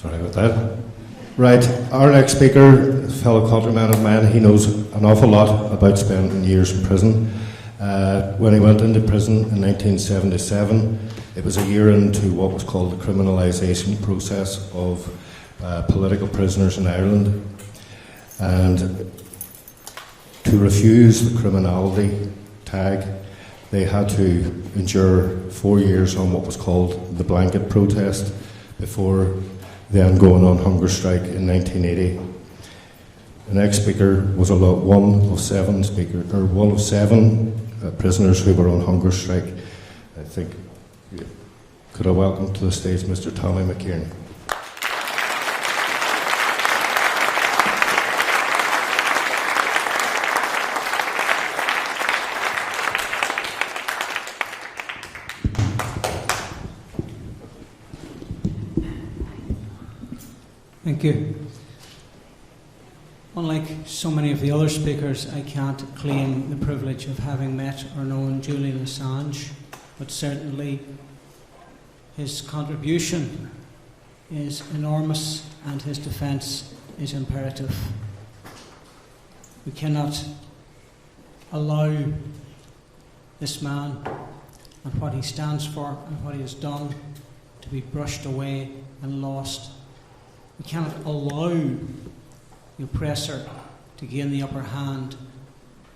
Sorry about that. Right, our next speaker, a fellow countryman of mine, he knows an awful lot about spending years in prison. When he went into prison in 1977, it was a year into what was called the criminalisation process of political prisoners in Ireland. And to refuse the criminality tag, they had to endure 4 years on what was called the blanket protest before then going on hunger strike in 1980. The next speaker was one of seven prisoners who were on hunger strike. I think, could I welcome to the stage Mr. Tommy McKearney. Thank you. Unlike so many of the other speakers, I can't claim the privilege of having met or known Julian Assange, but certainly his contribution is enormous and his defence is imperative. We cannot allow this man and what he stands for and what he has done to be brushed away and lost. We cannot allow the oppressor to gain the upper hand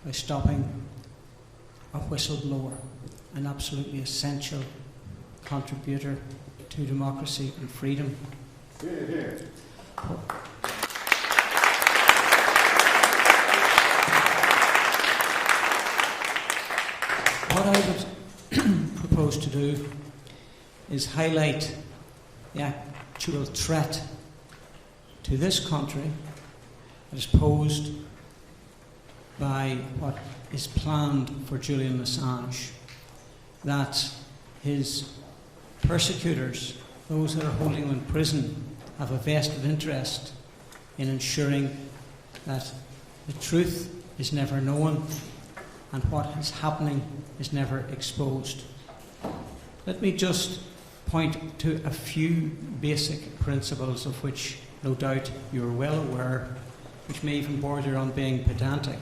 by stopping a whistleblower, an absolutely essential contributor to democracy and freedom. Hear, hear. What I would propose to do is highlight the actual threat to this country that is posed by what is planned for Julian Assange, that his persecutors, those that are holding him in prison, have a vested interest in ensuring that the truth is never known and what is happening is never exposed. Let me just point to a few basic principles of which no doubt you're well aware, which may even border on being pedantic.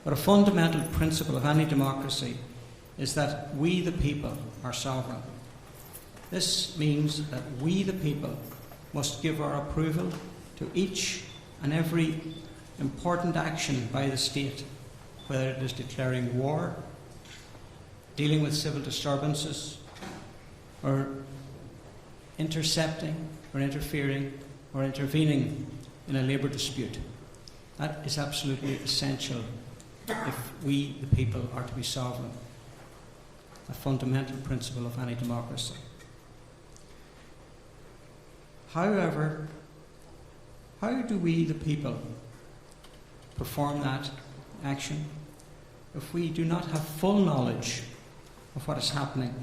But a fundamental principle of any democracy is that we, the people, are sovereign. This means that we, the people, must give our approval to each and every important action by the state, whether it is declaring war, dealing with civil disturbances, or intercepting or interfering or intervening in a labour dispute. That is absolutely essential if we, the people, are to be sovereign. A fundamental principle of any democracy. However, how do we, the people, perform that action if we do not have full knowledge of what is happening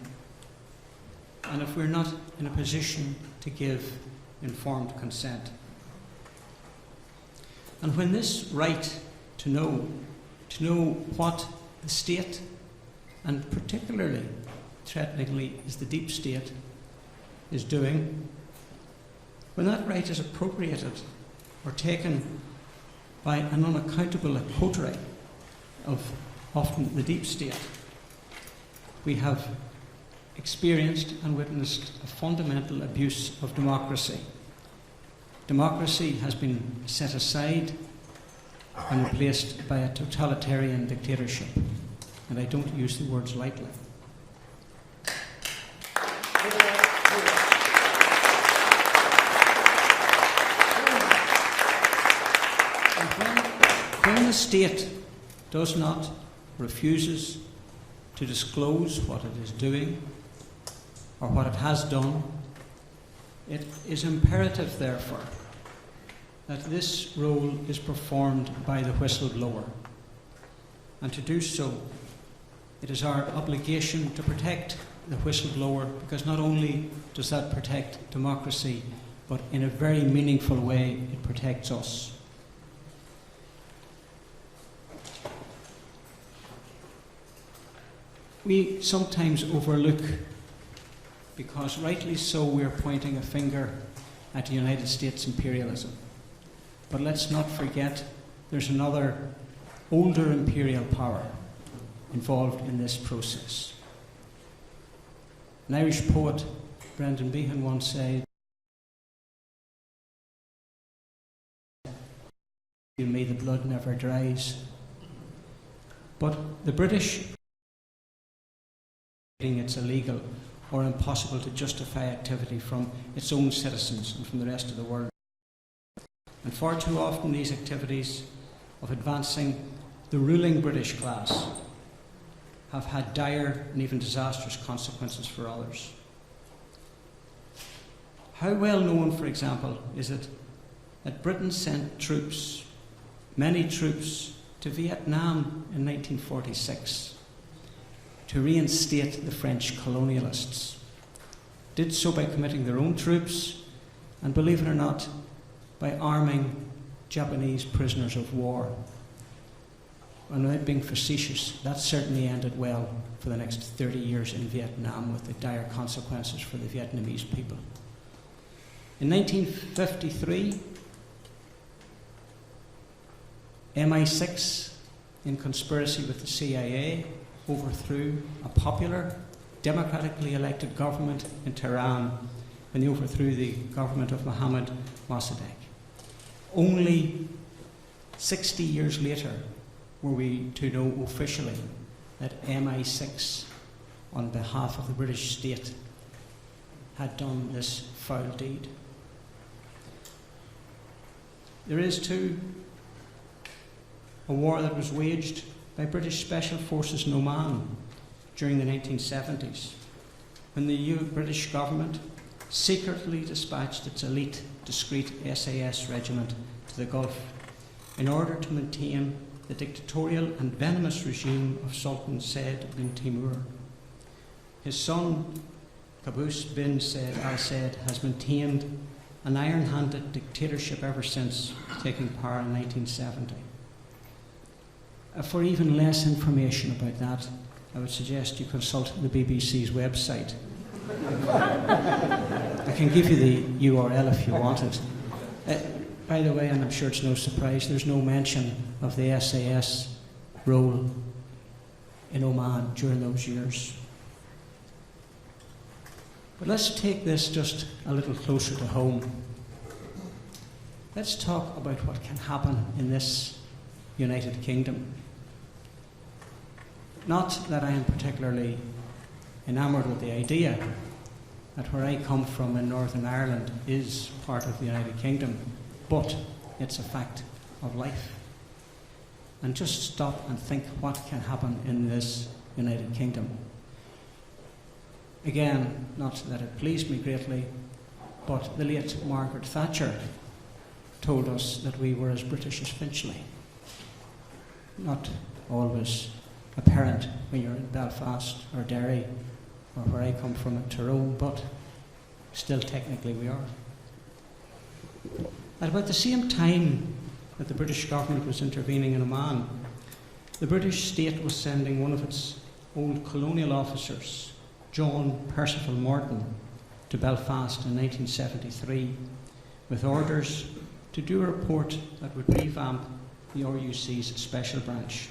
and if we're not in a position to give informed consent? And when this right to know what the state, and particularly, threateningly, is the deep state, is doing, when that right is appropriated or taken by an unaccountable coterie of often the deep state, we have experienced and witnessed a fundamental abuse of democracy. Democracy has been set aside and replaced by a totalitarian dictatorship. And I don't use the words lightly. When the state does not, refuses to disclose what it is doing or what it has done, it is imperative, therefore, that this role is performed by the whistleblower. And to do so, it is our obligation to protect the whistleblower, because not only does that protect democracy, but in a very meaningful way, it protects us. We sometimes overlook, because rightly so we are pointing a finger at the United States imperialism. But let's not forget there's another older imperial power involved in this process. An Irish poet, Brendan Behan, once said, "You may the blood never dries." But the British, it's illegal or impossible to justify activity from its own citizens and from the rest of the world. And far too often these activities of advancing the ruling British class have had dire and even disastrous consequences for others. How well known, for example, is it that Britain sent troops, many troops, to Vietnam in 1946 to reinstate the French colonialists? Did so by committing their own troops and, believe it or not, by arming Japanese prisoners of war. And without being facetious, that certainly ended well for the next 30 years in Vietnam, with the dire consequences for the Vietnamese people. In 1953, MI6, in conspiracy with the CIA, overthrew a popular, democratically elected government in Tehran when they overthrew the government of Mohammad Mossadegh. Only 60 years later were we to know officially that MI6, on behalf of the British state, had done this foul deed. There is too a war that was waged by British Special Forces in Oman during the 1970s, when the British government secretly dispatched its elite, discreet SAS regiment to the Gulf in order to maintain the dictatorial and venomous regime of Sultan Said bin Timur. His son, Qaboos bin Said al-Said, has maintained an iron-handed dictatorship ever since taking power in 1970. For even less information about that, I would suggest you consult the BBC's website. I can give you the URL if you want it. By the way, and I'm sure it's no surprise, there's no mention of the SAS role in Oman during those years. But let's take this just a little closer to home. Let's talk about what can happen in this United Kingdom. Not that I am particularly enamoured with the idea that where I come from in Northern Ireland is part of the United Kingdom, but it's a fact of life. And just stop and think what can happen in this United Kingdom. Again, not that it pleased me greatly, but the late Margaret Thatcher told us that we were as British as Finchley. Not always apparent when you're in Belfast or Derry or where I come from in Tyrone, but still technically we are. At about the same time that the British government was intervening in Oman, the British state was sending one of its old colonial officers, John Percival Morton, to Belfast in 1973 with orders to do a report that would revamp the RUC's special branch.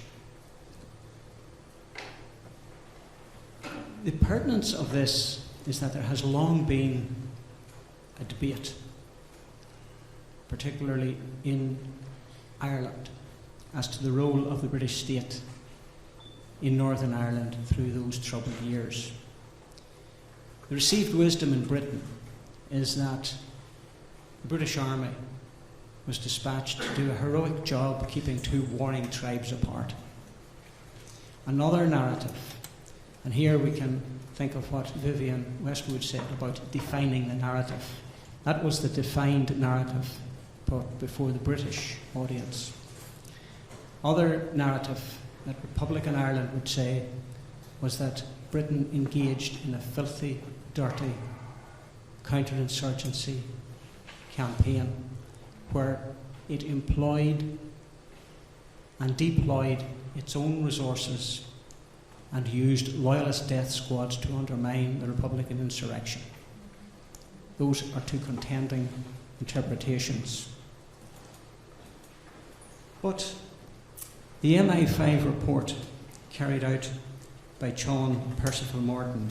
The pertinence of this is that there has long been a debate, particularly in Ireland, as to the role of the British state in Northern Ireland through those troubled years. The received wisdom in Britain is that the British Army was dispatched to do a heroic job keeping two warring tribes apart. Another narrative, and here we can think of what Vivian Westwood said about defining the narrative. That was the defined narrative brought before the British audience. Other narrative that Republican Ireland would say was that Britain engaged in a filthy, dirty counterinsurgency campaign where it employed and deployed its own resources and used loyalist death squads to undermine the Republican insurrection. those are two contending interpretations. But the MI5 report carried out by John Percival Morton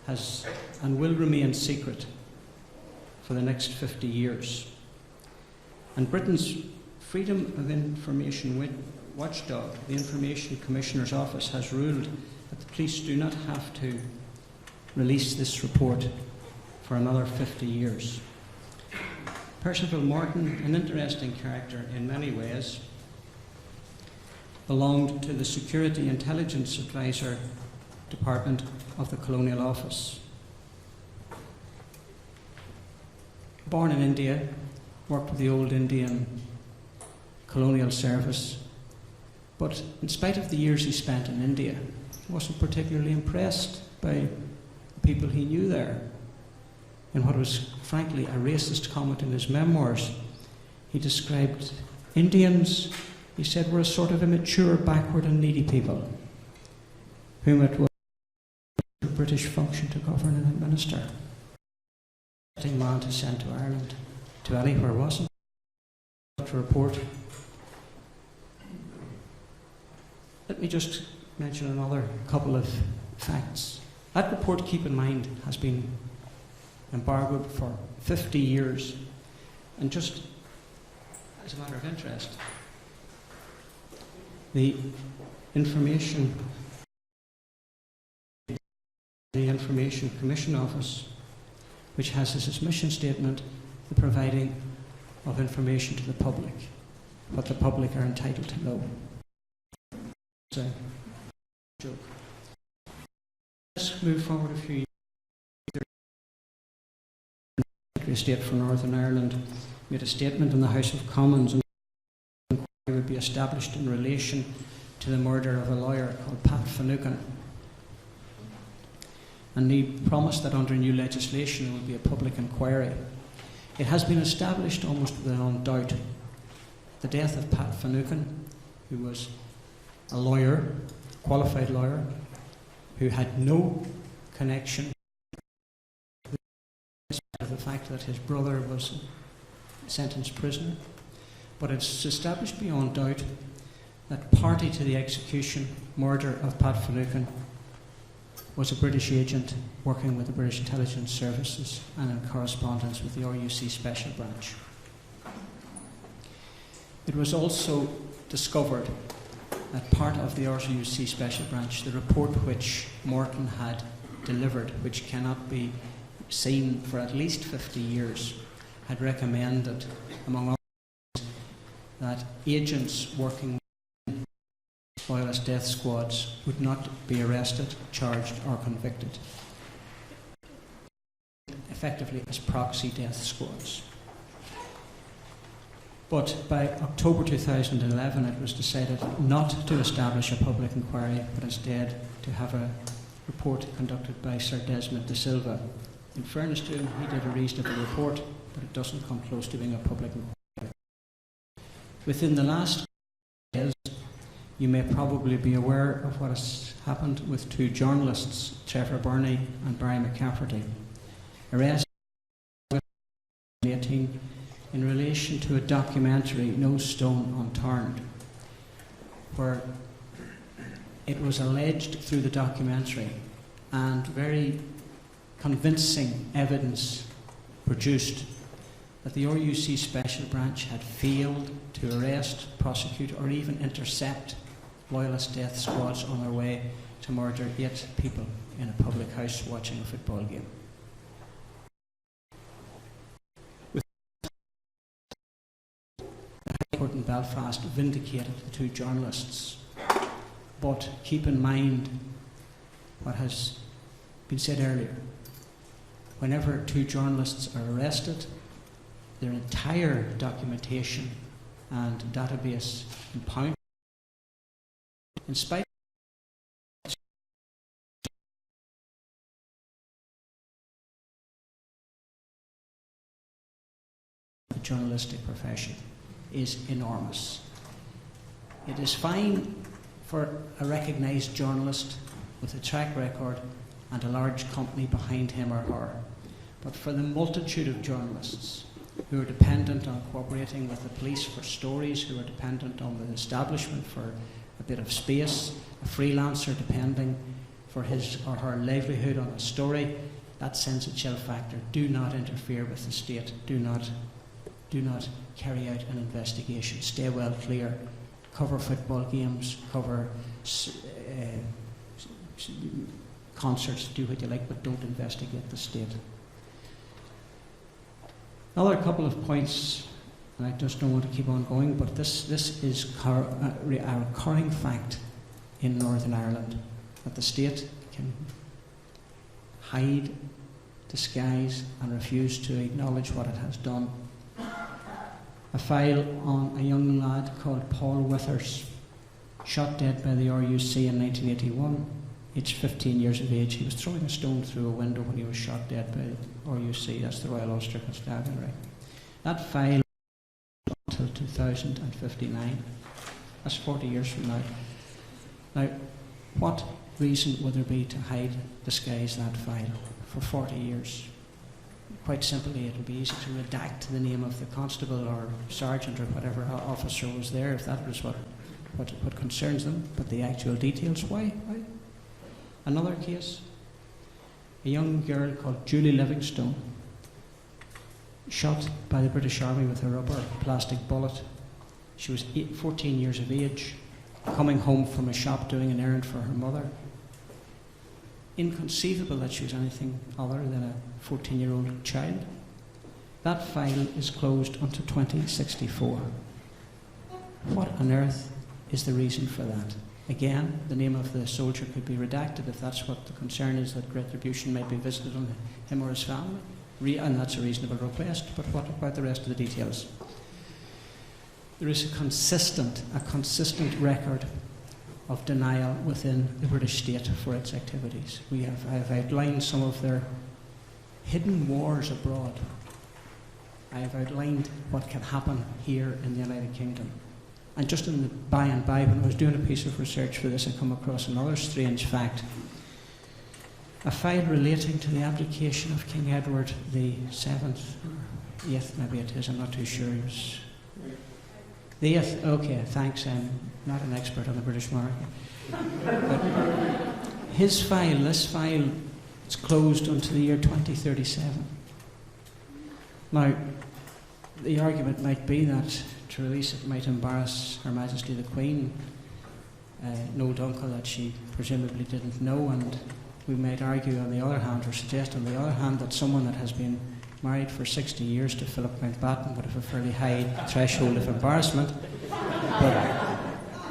has and will remain secret for the next 50 years. And Britain's Freedom of Information watchdog, the Information Commissioner's Office, has ruled that the police do not have to release this report for another 50 years. Percival Morton, an interesting character in many ways, belonged to the Security Intelligence Advisor Department of the Colonial Office. Born in India, worked with the old Indian colonial service, but in spite of the years he spent in India, he wasn't particularly impressed by the people he knew there. In what was frankly a racist comment in his memoirs, he described Indians, he said, were a sort of immature, backward and needy people whom it was a British function to govern and administer. Man to send to Ireland, to anywhere wasn't to report. Let me just mention another couple of facts. That report, keep in mind, has been embargoed for 50 years. And just as a matter of interest, the Information Commission Office, which has as its mission statement the providing of information to the public, what the public are entitled to know. It's a joke. Let's move forward a few years. The Secretary of State for Northern Ireland made a statement in the House of Commons and an inquiry would be established in relation to the murder of a lawyer called Pat Finucane. And he promised that under new legislation there would be a public inquiry. It has been established almost without doubt the death of Pat Finucane, who was a lawyer, a qualified lawyer, who had no connection with the fact that his brother was sentenced prisoner. But it's established beyond doubt that party to the execution, murder of Pat Finucane was a British agent working with the British Intelligence Services and in correspondence with the RUC Special Branch. It was also discovered that part of the RUC Special Branch, the report which Morton had delivered, which cannot be seen for at least 50 years, had recommended, among others, that agents working with Loyalist death squads would not be arrested, charged or convicted, effectively as proxy death squads. But by October 2011 it was decided not to establish a public inquiry, but instead to have a report conducted by Sir Desmond de Silva. In fairness to him, he did a reasonable report, but it doesn't come close to being a public inquiry. Within the last days, you may probably be aware of what has happened with two journalists, Trevor Burney and Barry McCafferty, arrested in 2018 in relation to a documentary, No Stone Unturned, where it was alleged through the documentary and very convincing evidence produced that the RUC Special Branch had failed to arrest, prosecute or even intercept Loyalist death squads on their way to murder 8 people in a public house watching a football game. The High Court in Belfast vindicated the two journalists, but keep in mind what has been said earlier. Whenever two journalists are arrested, their entire documentation and database impounded. In spite of the journalistic profession is enormous. It is fine for a recognised journalist with a track record and a large company behind him or her. but for the multitude of journalists who are dependent on cooperating with the police for stories, who are dependent on the establishment for a bit of space, a freelancer depending for his or her livelihood on a story, that sends a chill factor. Do not interfere with the state. Do not carry out an investigation. Stay well clear. Cover football games, cover concerts, do what you like, but don't investigate the state. Another couple of points, and I just don't want to keep on going, but this is a recurring fact in Northern Ireland, that the state can hide, disguise, and refuse to acknowledge what it has done. A file on a young lad called Paul Withers, shot dead by the RUC in 1981, aged 15 years of age. He was throwing a stone through a window when he was shot dead by the RUC, that's the Royal Ulster Constabulary. That file until 2059. That's 40 years from now. Now, what reason would there be to hide, disguise that file for 40 years? Quite simply, it would be easy to redact the name of the constable or sergeant or whatever officer was there, if that was what concerns them. But the actual details, why? Another case, a young girl called Julie Livingstone, shot by the British Army with a rubber plastic bullet. She was 14 years of age, coming home from a shop doing an errand for her mother. Inconceivable that she was anything other than a 14-year-old child. That file is closed until 2064. What on earth is the reason for that? Again, the name of the soldier could be redacted if that's what the concern is, that retribution might be visited on him or his family. And that's a reasonable request, but what about the rest of the details? There is a consistent record of denial within the British state for its activities. I have outlined some of their hidden wars abroad. I have outlined what can happen here in the United Kingdom. And just in the by and by, when I was doing a piece of research for this, I come across another strange fact. A file relating to the abdication of King Edward the 7th, or 8th maybe it is, I'm not too sure. It was the 8th, okay, thanks, I'm not an expert on the British monarchy. But his file, this file, it's closed until the year 2037. Now, the argument might be that to release it might embarrass Her Majesty the Queen, an old uncle that she presumably didn't know, and we might argue on the other hand, or suggest on the other hand, that someone that has been married for 60 years to Philip Mountbatten would have a fairly high threshold of embarrassment.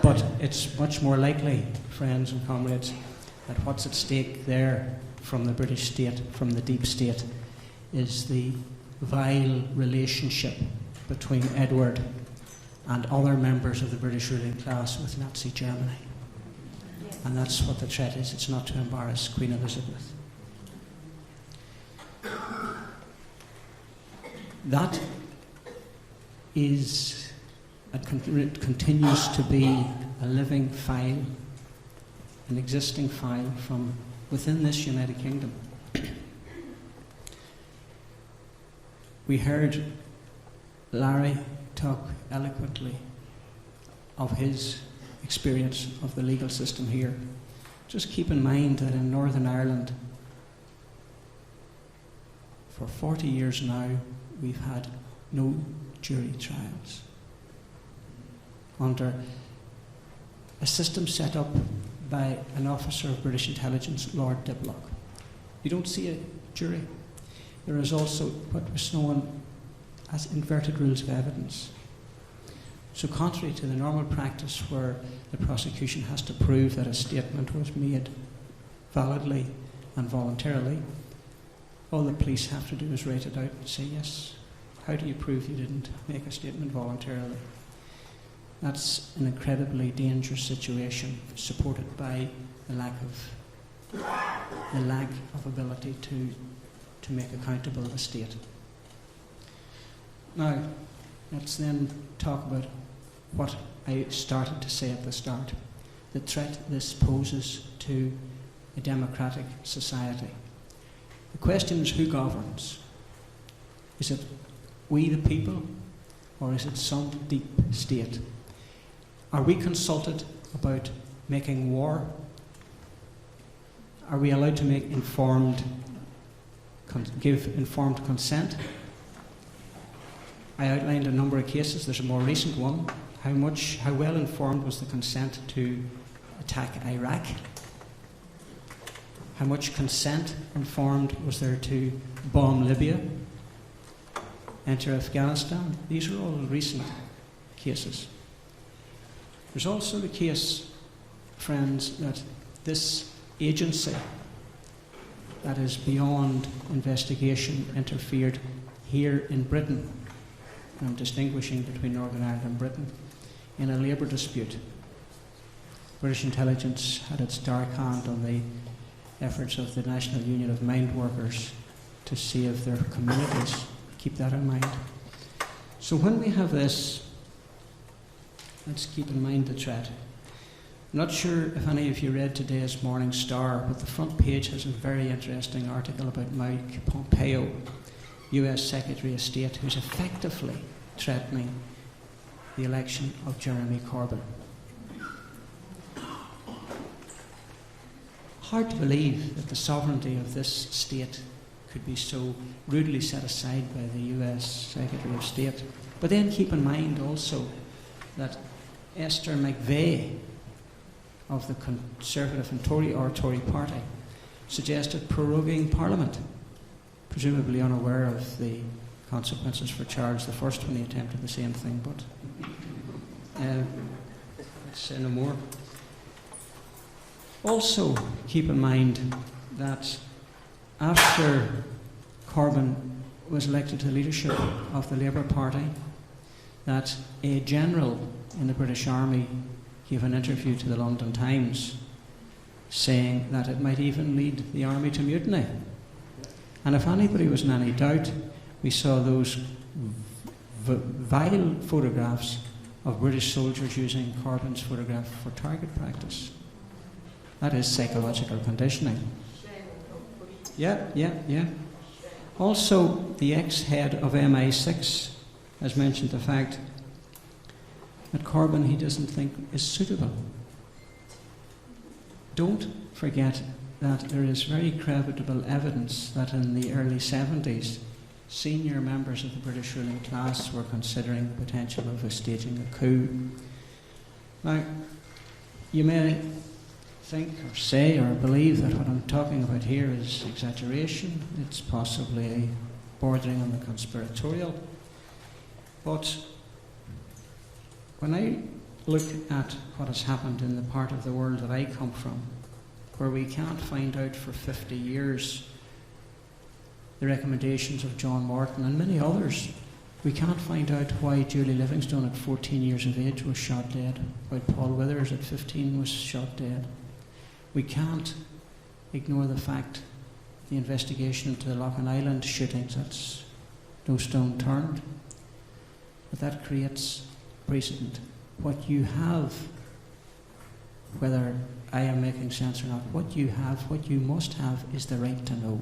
But it's much more likely, friends and comrades, that what's at stake there from the British state, from the deep state, is the vile relationship between Edward and other members of the British ruling class with Nazi Germany. And that's what the threat is. It's not to embarrass Queen Elizabeth. That is, it continues to be a living file, an existing file from within this United Kingdom. We heard Larry talk eloquently of his experience of the legal system here. Just keep in mind that in Northern Ireland, for 40 years now, we've had no jury trials under a system set up by an officer of British intelligence, Lord Diblock. You don't see a jury. There is also what was known as inverted rules of evidence. So contrary to the normal practice where the prosecution has to prove that a statement was made validly and voluntarily, all the police have to do is write it out and say, yes, how do you prove you didn't make a statement voluntarily? That's an incredibly dangerous situation, supported by the lack of ability to make accountable the state. Now, let's then talk about what I started to say at the start, the threat this poses to a democratic society. The question is, who governs? Is it we the people, or is it some deep state? Are we consulted about making war? Are we allowed to make give informed consent? I outlined a number of cases. There's a more recent one. How well informed was the consent to attack Iraq? How much consent informed was there to bomb Libya, enter Afghanistan? These are all recent cases. There's also the case, friends, that this agency that is beyond investigation interfered here in Britain. I'm distinguishing between Northern Ireland and Britain in a labour dispute. British intelligence had its dark hand on the efforts of the National Union of Mine Workers to save their communities. Keep that in mind. So when we have this, let's keep in mind the threat. I'm not sure if any of you read today's Morning Star, but the front page has a very interesting article about Mike Pompeo, US Secretary of State, who's effectively threatening the election of Jeremy Corbyn. Hard to believe that the sovereignty of this state could be so rudely set aside by the US Secretary of State. But then keep in mind also that Esther McVeigh of the Conservative and Tory party suggested proroguing Parliament, presumably unaware of the consequences for Charles I when he attempted the same thing, but let's say no more. Also, keep in mind that after Corbyn was elected to the leadership of the Labour Party, that a general in the British Army gave an interview to the London Times saying that it might even lead the army to mutiny. And if anybody was in any doubt, we saw those vile photographs of British soldiers using Corbyn's photograph for target practice. That is psychological conditioning. Yeah. Also, the ex-head of MI6 has mentioned the fact that Corbyn he doesn't think is suitable. Don't forget that there is very credible evidence that in the early 70s, senior members of the British ruling class were considering the potential of staging a coup. Now, you may think or say or believe that what I'm talking about here is exaggeration. It's possibly bordering on the conspiratorial. But when I look at what has happened in the part of the world that I come from, where we can't find out for 50 years the recommendations of John Morton and many others, we can't find out why Julie Livingstone at 14 years of age was shot dead, why Paul Withers at 15 was shot dead. We can't ignore the fact the investigation into the Loughlin Island shootings, that's no stone turned. But that creates precedent. What you have, whether I am making sense or not, what you have, what you must have is the right to know.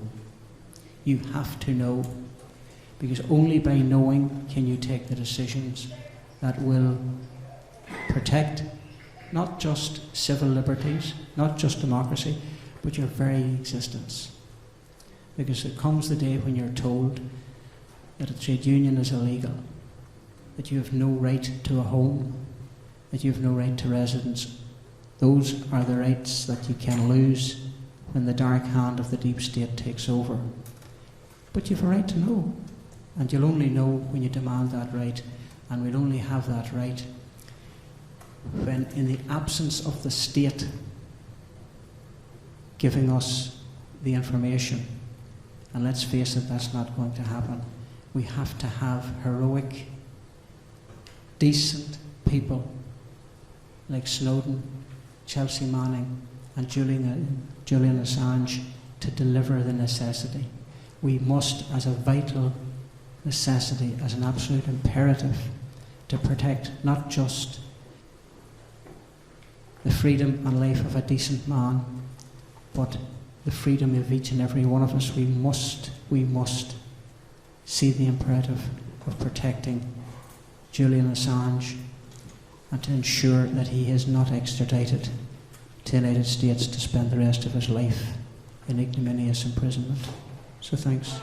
You have to know, because only by knowing can you take the decisions that will protect not just civil liberties, not just democracy, but your very existence. Because it comes the day when you're told that a trade union is illegal, that you have no right to a home, that you have no right to residence. Those are the rights that you can lose when the dark hand of the deep state takes over. But you have a right to know, and you'll only know when you demand that right, and we'll only have that right when, in the absence of the state giving us the information, and let's face it, that's not going to happen, we have to have heroic, decent people like Snowden, Chelsea Manning and Julian Assange to deliver the necessity. We must, as a vital necessity, as an absolute imperative, to protect not just the freedom and life of a decent man, but the freedom of each and every one of us, we must see the imperative of protecting Julian Assange and to ensure that he is not extradited to the United States to spend the rest of his life in ignominious imprisonment. So thanks.